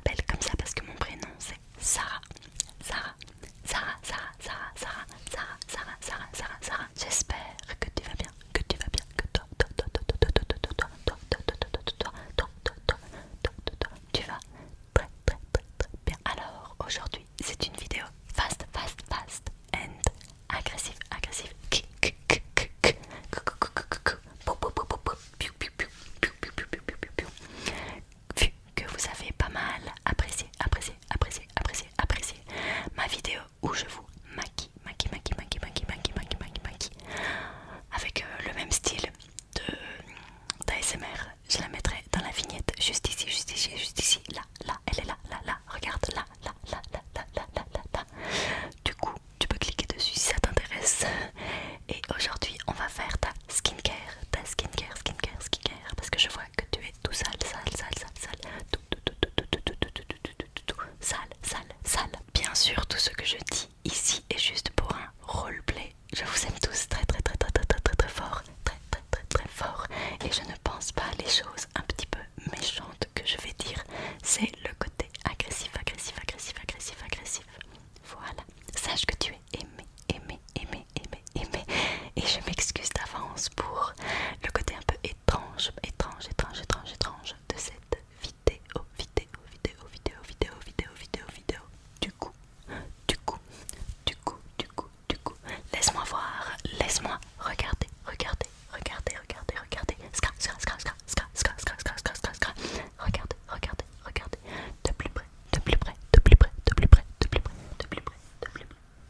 m'appelle comme ça parce que mon prénom c'est Sarah. Sarah, Sarah, Sarah, Sarah, Sarah, Sarah, Sarah, Sarah, Sarah, Sarah. J'espère que tu vas bien, que tu vas bien, que toi, tu vas très très très très bien. Alors aujourd'hui c'est une vidéo fast, fast, fast and agressive, agressive. Vu que vous avez pas mal apprécié, apprécié, apprécié, apprécié, apprécié ma vidéo où je vous maquille, avec le même style de d'ASMR, je la mettrai dans la vignette juste ici, juste ici, juste ici, là, là, elle est là, là, là, regarde, là, là, là, là, là, là, là, là, là. Du coup, tu peux cliquer dessus si ça t'intéresse. Et aujourd'hui, on va faire ta skincare, parce que je vois que tu es tout sale, sale, sale, sale, sale, tout, sale, sale, sale. Bien sûr, tout ce que je dis ici est juste pour un roleplay. Je vous aime tous très très très très très très très très fort, très très très très fort. Et je ne pense pas les choses un petit peu méchantes que je vais dire. C'est le côté agressif, agressif, agressif, agressif, agressif. Voilà. Sache que tu es aimé, aimé, aimé, aimé, aimé. Et je m'excuse d'avance pour le côté un peu étrange, étrange, étrange, étrange, étrange de cette vidéo, vidéo. Du coup, laisse-moi voir, laisse-moi regarder, regarder, regarder, regarder, regarder. Regardez, regardez, regardez. De plus près, de plus près, de plus près, de plus près, de plus près, de plus près, de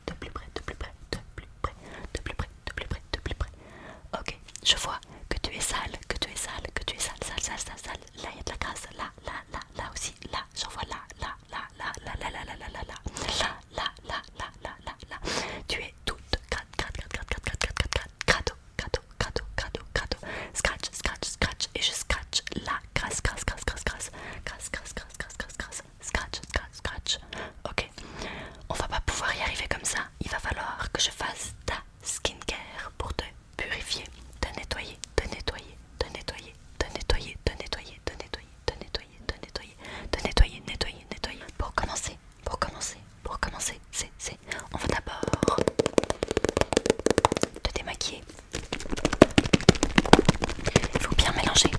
plus près, de plus près, de plus près, de plus près, de plus près, de plus près. Ok, je vois que tu es sale, que tu es sale, que tu es sale, sale, sale, sale, sale. Là, il y a de la graisse, là, là, là, là aussi, là, j'en vois là, là, là, là, là, là, là, là, là, là, là, là, là, là, là, là, là, là. Tu es toute crado, scratch, scratch, scratch, et je scratch la grasse, grasse, grasse, grasse, grasse, grasse, grasse, grasse, grasse, grasse, grasse, scratch, scratch, scratch. Ok, on va pas pouvoir y arriver comme ça. Il va falloir que je fasse ta skincare pour te purifier, te nettoyer, te nettoyer, te nettoyer, te nettoyer, te nettoyer, te nettoyer, te nettoyer, te nettoyer, te nettoyer, nettoyer, nettoyer. Pour commencer, on va d'abord te démaquiller. Il faut bien mélanger.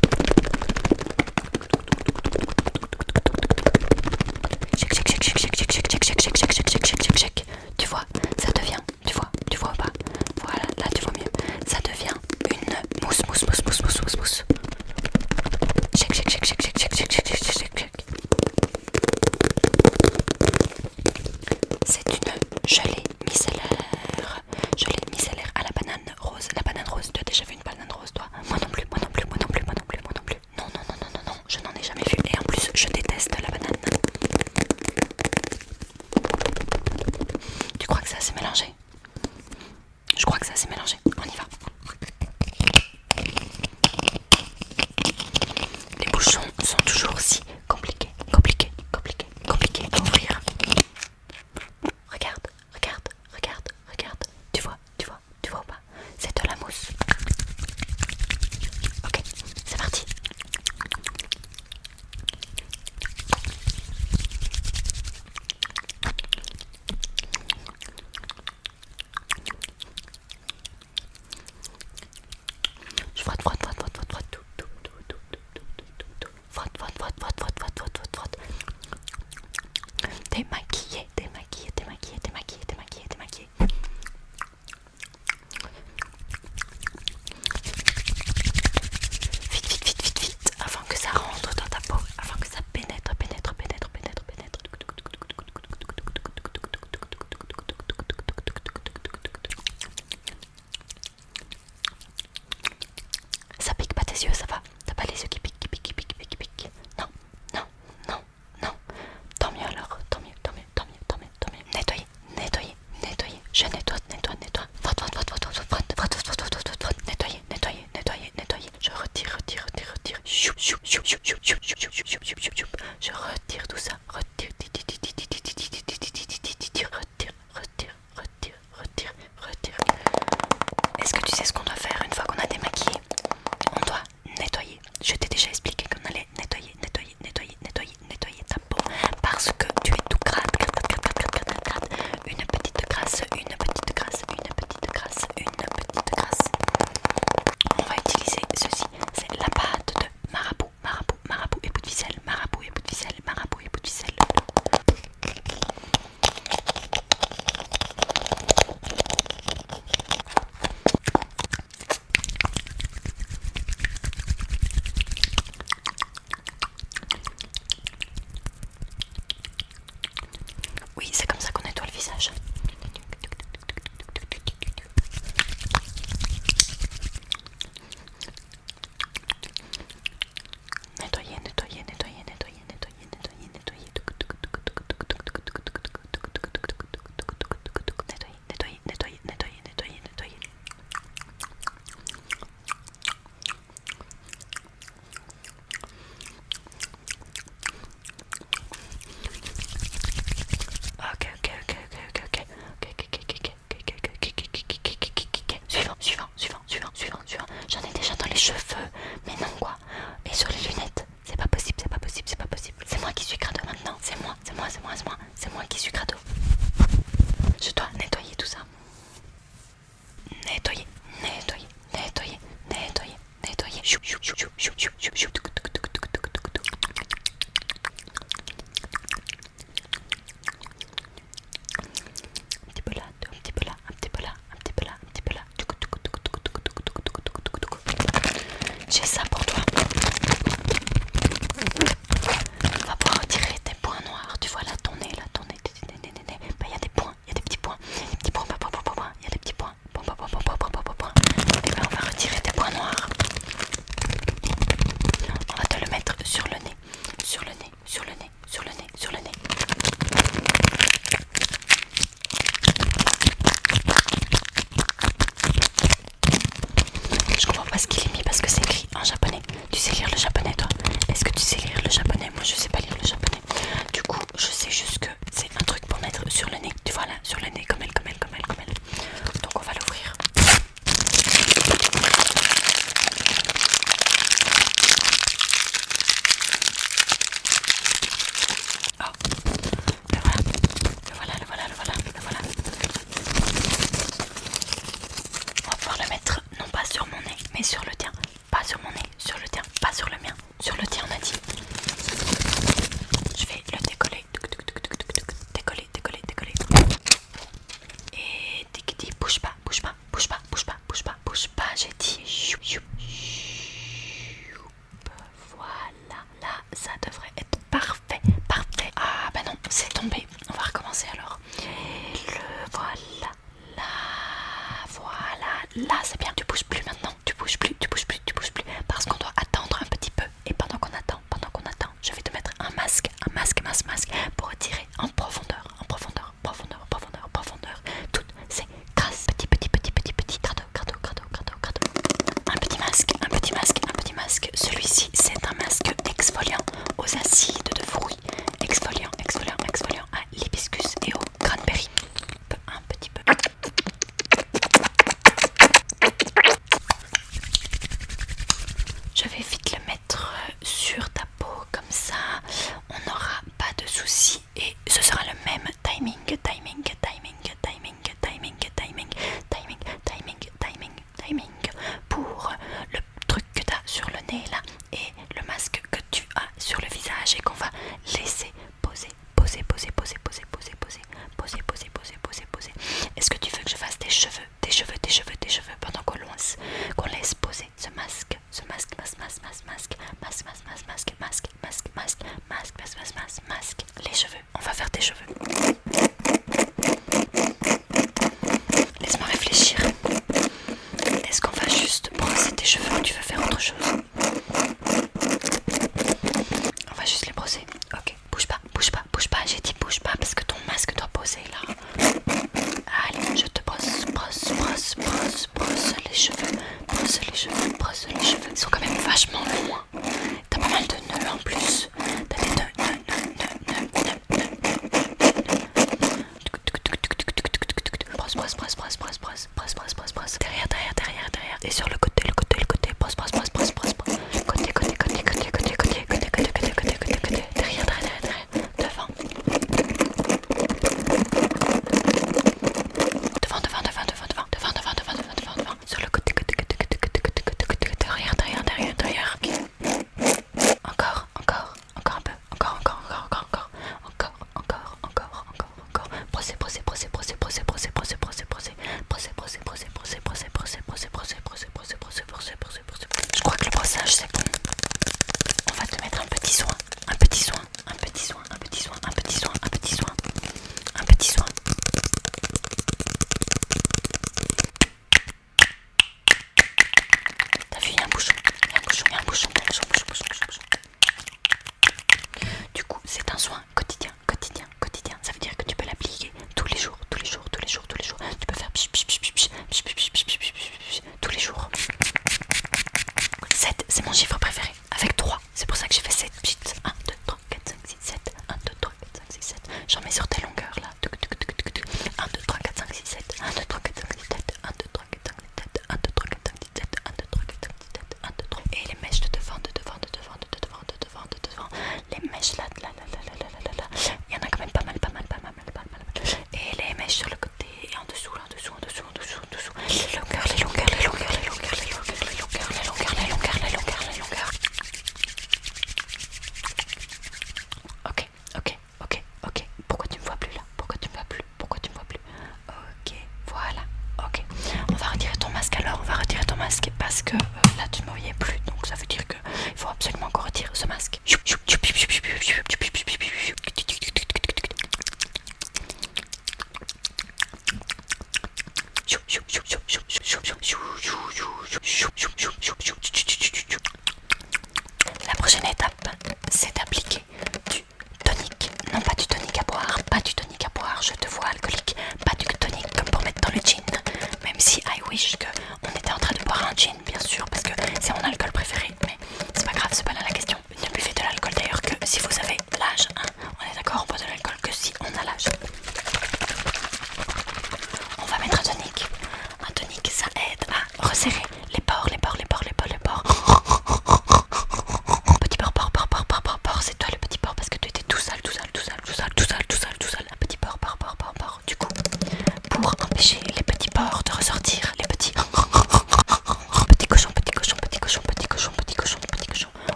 Check. Tu vois, ça devient, tu vois pas. Voilà, là tu vois mieux. Ça devient une mousse. Check. C'est une gelée micellaire. Gelée micellaire à la banane rose. La banane rose, tu as déjà vu une banane rose toi? Moi non plus. Non, je n'en ai jamais vu. Et en plus, je déteste la banane. Tu crois que c'est assez mélangé? Je crois que c'est assez mélangé. On y va. Les bouchons sont toujours aussi compliqués à ouvrir. Regarde. Tu vois ou pas? C'est de la mousse. Ok, c'est parti. Je frotte. Frotte. Démaquiller. Vite, avant que ça rentre dans ta peau, avant que ça pénètre. Ça pique pas tes yeux, ça va? T'as pas les yeux qui piquent? Non. Tant mieux alors, tant mieux. Nettoyer. Je nettoie. Frotte. Nettoyer. Je retire. Je retire tout ça. Retire. Est-ce que tu sais ce qu'on doit faire une fois qu'on a démaquillé? On doit nettoyer. Je t'ai déjà expliqué qu'on allait nettoyer ta peau maintenant. C'est moi qui suis crado. Je dois nettoyer tout ça. Nettoyer. Un petit peu là, un petit peu là, un petit peu là, un petit peu là, un petit peu là. J'ai ça pour toi. On va pouvoir retirer tes points noirs. Tu vois là, ton nez, là, ton nez. Bah, y a des points, y a des petits points. Il y a des petits points, il y a des petits points. Et ben, on va retirer tes points noirs. On va te le mettre sur le nez. Sur le nez, sur le nez, sur le nez, sur le nez. Je comprends pas ce qu'il est mis parce que c'est écrit en japonais. Tu sais lire le japonais toi? Est-ce que tu sais lire le japonais? Moi je sais pas lire le japonais. Du coup je sais juste que c'est un truc pour mettre sur le nez. Tu vois là, sur le nez comme elle. Donc on va l'ouvrir. Oh, le voilà. On va pouvoir le mettre non pas sur mon nez mais sur le tien. Pas sur mon nez, sur le tien, pas sur le mien. Sur le tien on a dit. Je vais le décoller. Décoller. Et dit bouge pas, j'ai dit. Voilà, là ça devrait être parfait. Ah bah non, c'est tombé. On va recommencer alors. Voilà. Là c'est bien. Tu bouges plus maintenant. Tu bouges plus. Parce qu'on doit attendre un petit peu. Et pendant qu'on attend, je vais te mettre un masque pour retirer en profondeur. Toutes ces grâce. Petit crado. Un petit masque. Celui-ci c'est un masque exfoliant aux acides de fruits. Exfoliant à l'hibiscus et au cranberry. Un petit peu. Je vais vite le mettre sur ta peau comme ça on n'aura pas de soucis et ce sera le même timing pour le truc que tu as sur le nez là et le masque que tu as sur le visage et qu'on va laisser poser. Est-ce que tu veux que je fasse tes cheveux pendant qu'on laisse poser ce masque, les cheveux, on va faire tes cheveux. Laisse-moi réfléchir. Est-ce qu'on va juste brosser tes cheveux ou tu veux faire autre chose? On va juste les brosser. Ok, bouge pas, j'ai dit bouge pas parce que ton masque doit poser là. Allez, je te brosse les cheveux. Ils sont quand même vachement longs. T'as pas mal de nœuds en plus. T'as des nœuds. Brosse. Derrière. Et sur le côté. Brosse. Côté. Derrière. Devant. Sur le côté. Derrière. Encore un peu. Encore. Brosser. Je crois que le brossage c'est bon. On va te mettre un petit soin. T'as vu, il y a un bouchon. Du coup, c'est un soin quotidien. Ça veut dire que tu peux l'appliquer tous les jours. Tu peux faire tous les jours. 7, c'est mon chiffre préféré. Avec 3, c'est pour ça que j'ai fait 7. 1, 2, 3, 4, 5, 6, 7. 1, 2, 3, 4, 5, 6, 7. J'en mets sur tes longueurs là. 1, 2, 3, 4, 5, 6, 7. 1, 2, 3, 4, 5, 6, 7. 1, 2, 3, 4, 5, 6, 7. 1, 2, 3, 4, 5, 6, 7. 1, 2, 3, 4, 5, 6, 7. 1, 2, 3. Et les mèches de devant. Les mèches là.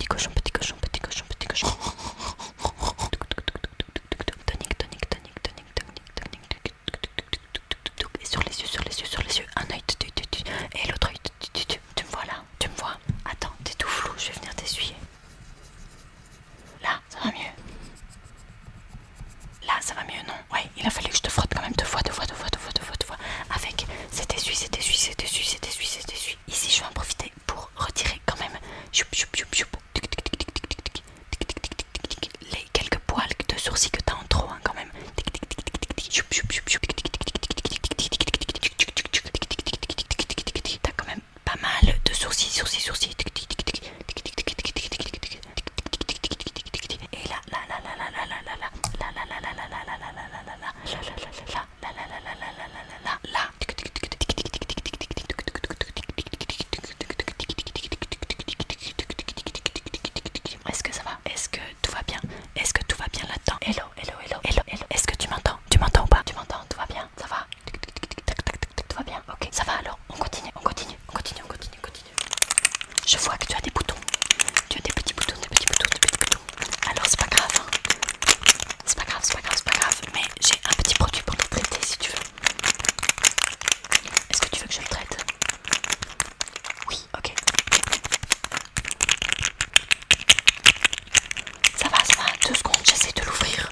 cochon, petit cochon, petit cochon, petit cochon. Tonique, tonique, tonique, tonique, tonique, tonique. Et sur les yeux, sur les yeux, sur les yeux. Un œil, et l'autre œil. Tu me vois là? Tu me vois? Attends, t'es tout flou, je vais venir t'essuyer. Là, ça va mieux. Là, ça va mieux, non? Ouais, il a fallu que je te frotte quand même deux fois. Avec cet essuie. Ici, je vais en profiter pour retirer quand même les quelques poils de sourcils que t'as en trop, hein, quand même. T'as quand même pas mal de sourcils. Et là, est-ce que ça va? Est-ce que tout va bien? Est-ce que tout va bien là-dedans? Hello. Est-ce que tu m'entends? Tu m'entends ou pas? Tu m'entends? Tout va bien? Ça va? Tout va bien? Ok, ça va alors. On continue. Je vois que tu as des boutons. Tu as des petits boutons. Alors c'est pas grave, hein. C'est pas grave, mais j'ai un petit produit pour les traiter si tu veux. Est-ce que tu veux que je le traite? Oui, ok. Ça va, 2 secondes, j'essaie de l'ouvrir.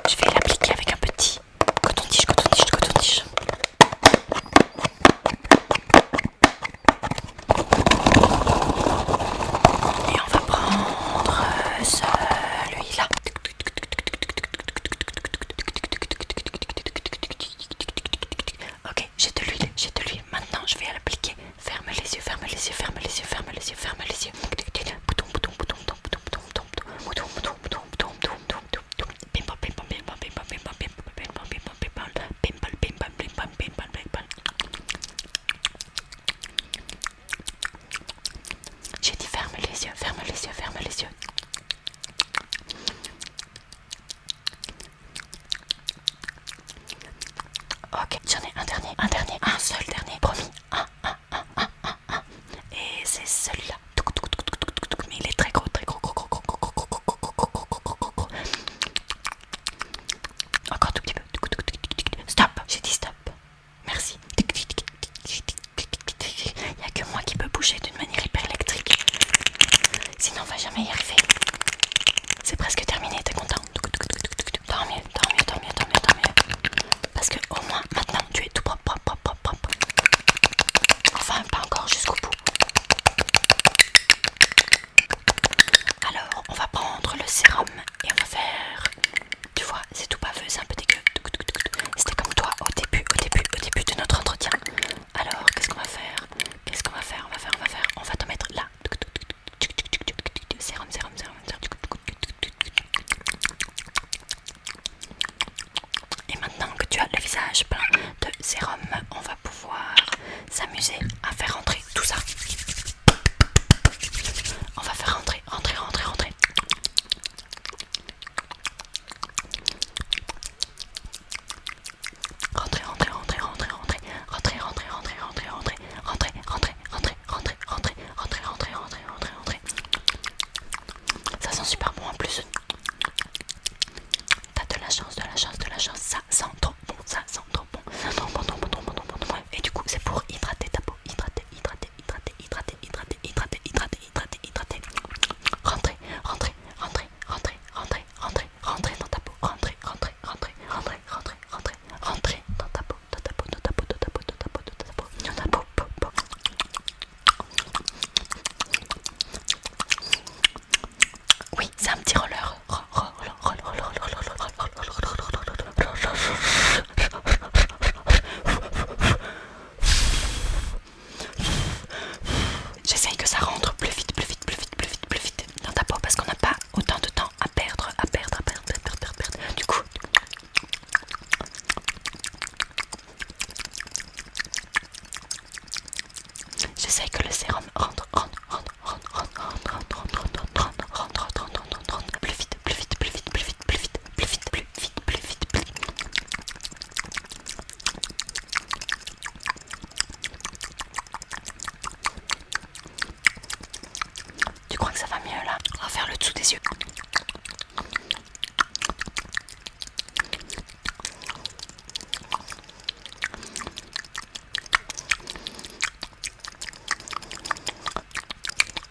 Je vais l'appliquer avec un petit coton-tige. Et on va prendre celui-là. Ok, j'ai de l'huile. Maintenant, je vais l'appliquer. Ferme les yeux. J'ai dit ferme les yeux. Ok, j'en ai un dernier, un seul dernier, promis. Un. Et c'est celui-là. Mais il est très gros. Encore tout petit peu. Stop, j'ai dit stop. Merci. Il n'y a que moi qui peux bouger d'une manière hyper électrique. Sinon on va jamais y arriver. C'est presque terminé, t'es content? Tant mieux. Parce que au moins maintenant tu es tout propre. Enfin pas encore jusqu'au bout. Alors on va prendre le sérum et on va faire... Tu vois, c'est tout baveux, c'est un peu dégueu. C'était comme toi au début de notre entretien. Alors qu'est-ce qu'on va faire? On va te mettre là. Sérum. Et maintenant que tu as le visage plein de sérum, on va pouvoir s'amuser à faire rentrer tout ça. On va faire rentrer. Ça sent super bon en plus. T'as de la chance. Ça sent trop bon. Et du coup, c'est pour hydrater ta peau. Hydrater. Rentrer dans ta peau. Rentrer dans ta peau. Oui, c'est un petit roller. J'essaye que ça rentre plus vite dans ta peau parce qu'on n'a pas autant de temps à perdre. Du coup, j'essaye que le sérum rentre plus ça va mieux là. On va faire le dessous des yeux.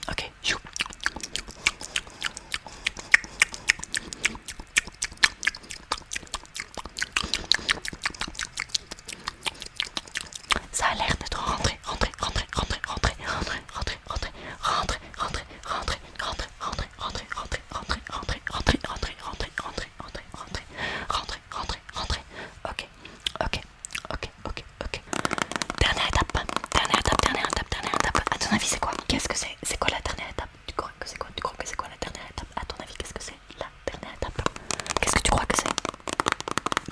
Ok, chou. Ça a l'air d'être rentré. Ok. Dernière étape. À ton avis, c'est quoi? Qu'est-ce que c'est? C'est quoi la dernière étape? Tu crois que c'est quoi? La dernière étape? À ton avis, qu'est-ce que c'est la dernière étape? Qu'est-ce que tu crois que c'est?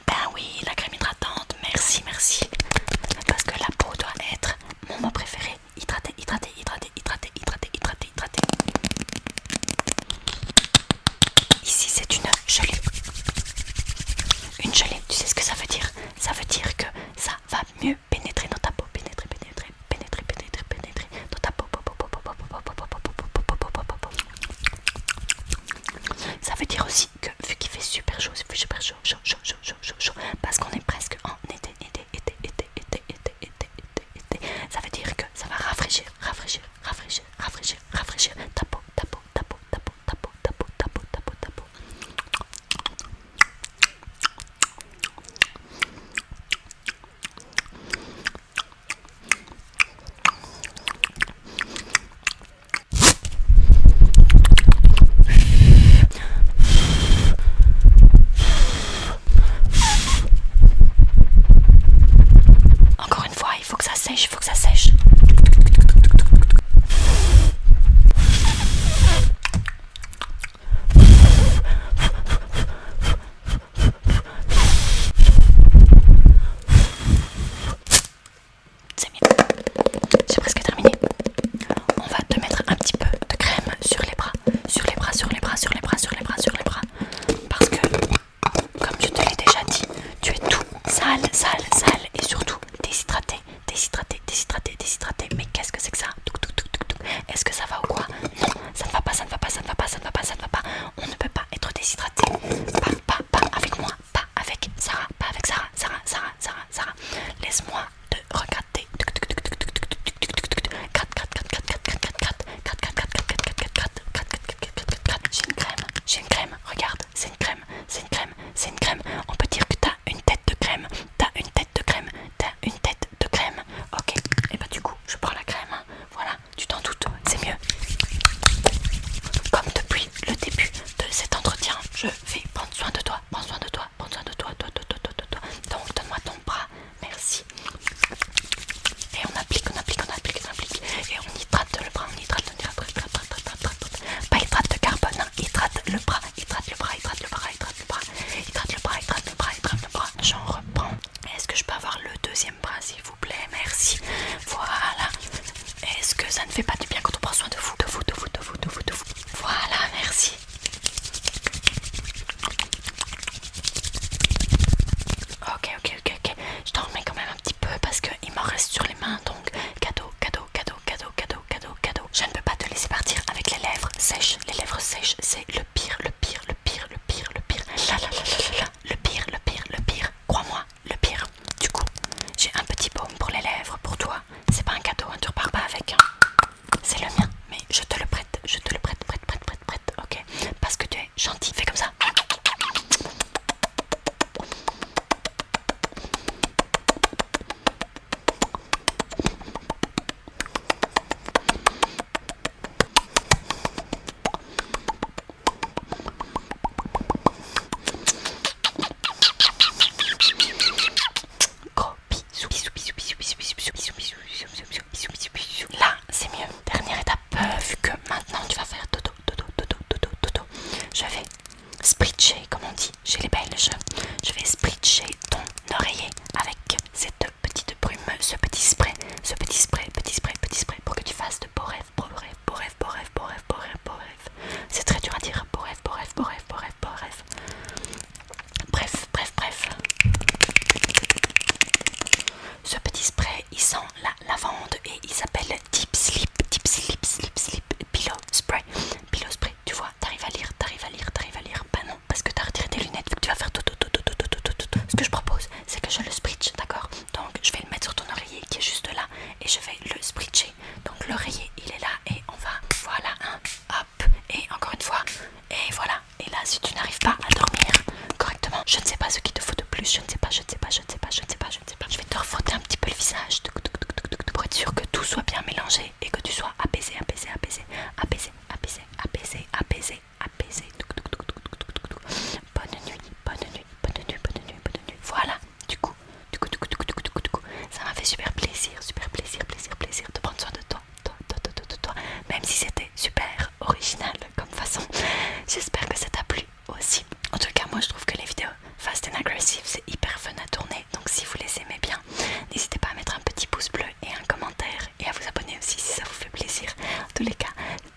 Ben oui, la crème hydratante. Merci. Parce que la peau doit être mon mot préféré. Hydrater. Ici, c'est une gelée. Une gelée, tu sais ce que ça veut dire? Ça veut dire que ça va mieux pénétrer dans ta peau. Pénétrer dans ta peau. Ça veut dire aussi que vu qu'il fait super chaud, parce qu'on est presque en été, ça veut dire que ça va rafraîchir ta peau. Encore une fois, il faut que ça sèche. C'est bien. J'ai presque terminé. On va te mettre un petit peu de crème sur les bras. Parce que, comme je te l'ai déjà dit, tu es tout sale et surtout déshydraté. Mais qu'est-ce que c'est que ça? Est-ce que ça va ou quoi? Non, ça ne va pas. On ne peut pas être déshydraté. Pas avec moi, pas avec Sarah. Laisse-moi te regarder. J'ai une crème, regarde, c'est une crème. On peut dire que t'as une tête de crème. Ok, et bah du coup, je prends la crème. Voilà, tu t'en doutes, c'est mieux. Comme depuis le début de cet entretien, je vais prendre soin de toi. Donc donne-moi ton bras, merci. Et on applique. Et on hydrate le bras, Pas hydrate de carbone, hein. Hydrate le bras. J'en reprends. Est-ce que je peux avoir le deuxième bras, s'il vous plaît? Merci. Voilà. Est-ce que ça ne fait pas du bien quand on prend soin de vous? Voilà, merci. Ok. Je t'en remets quand même un petit peu parce qu'il m'en reste sur les mains. Donc, cadeau. Je ne peux pas te laisser partir avec les lèvres sèches. C'est le pire. Le pire. Crois-moi, le pire. Du coup, j'ai un petit baume pour les lèvres pour toi. C'est pas un cadeau, hein, tu repars pas avec. Hein. C'est le mien, mais je te le prête. Ok, parce que tu es gentil. Fais comme ça. Gros bisous. Là, c'est mieux. Dernière étape, vu que maintenant tu vas faire dodo. Je vais spritcher, comme on dit chez les Belges. Je vais spritcher ton oreiller avec cette petite brume, ce petit spray pour que tu fasses de beaux rêves. C'est très dur à dire. Beaux rêves. Bref. Ce petit spray, il sent la lavande et il s'appelle Deep Sleep Pillow Spray. apaisé, apaisé, apaisé, apaisé, apaisé, apaisé. Bonne nuit, bonne nuit, bonne nuit, bonne nuit, bonne nuit. Voilà, du coup, ça m'a fait super plaisir, plaisir de prendre soin de toi, toi. Même si c'était super original comme façon. J'espère que ça t'a plu aussi. En tout cas, moi je trouve que les vidéos fast and aggressive c'est hyper fun à tourner. Donc si vous les aimez bien, n'hésitez pas à mettre un petit pouce bleu et un commentaire et à vous abonner aussi si ça vous fait plaisir. En tous les cas,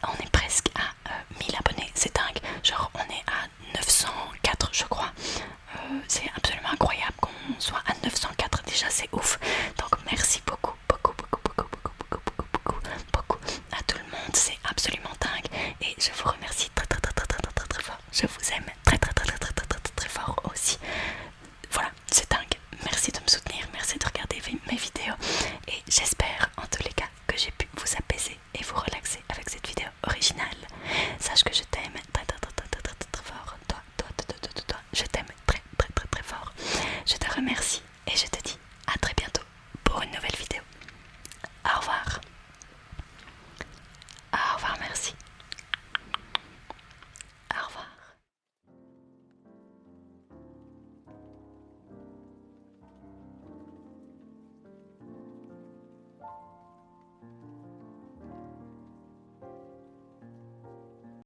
on est presque à 1000 abonnés, c'est dingue. Genre on est à 904 je crois. C'est absolument incroyable qu'on soit à 904 déjà, c'est ouf. Donc merci beaucoup à tout le monde, c'est absolument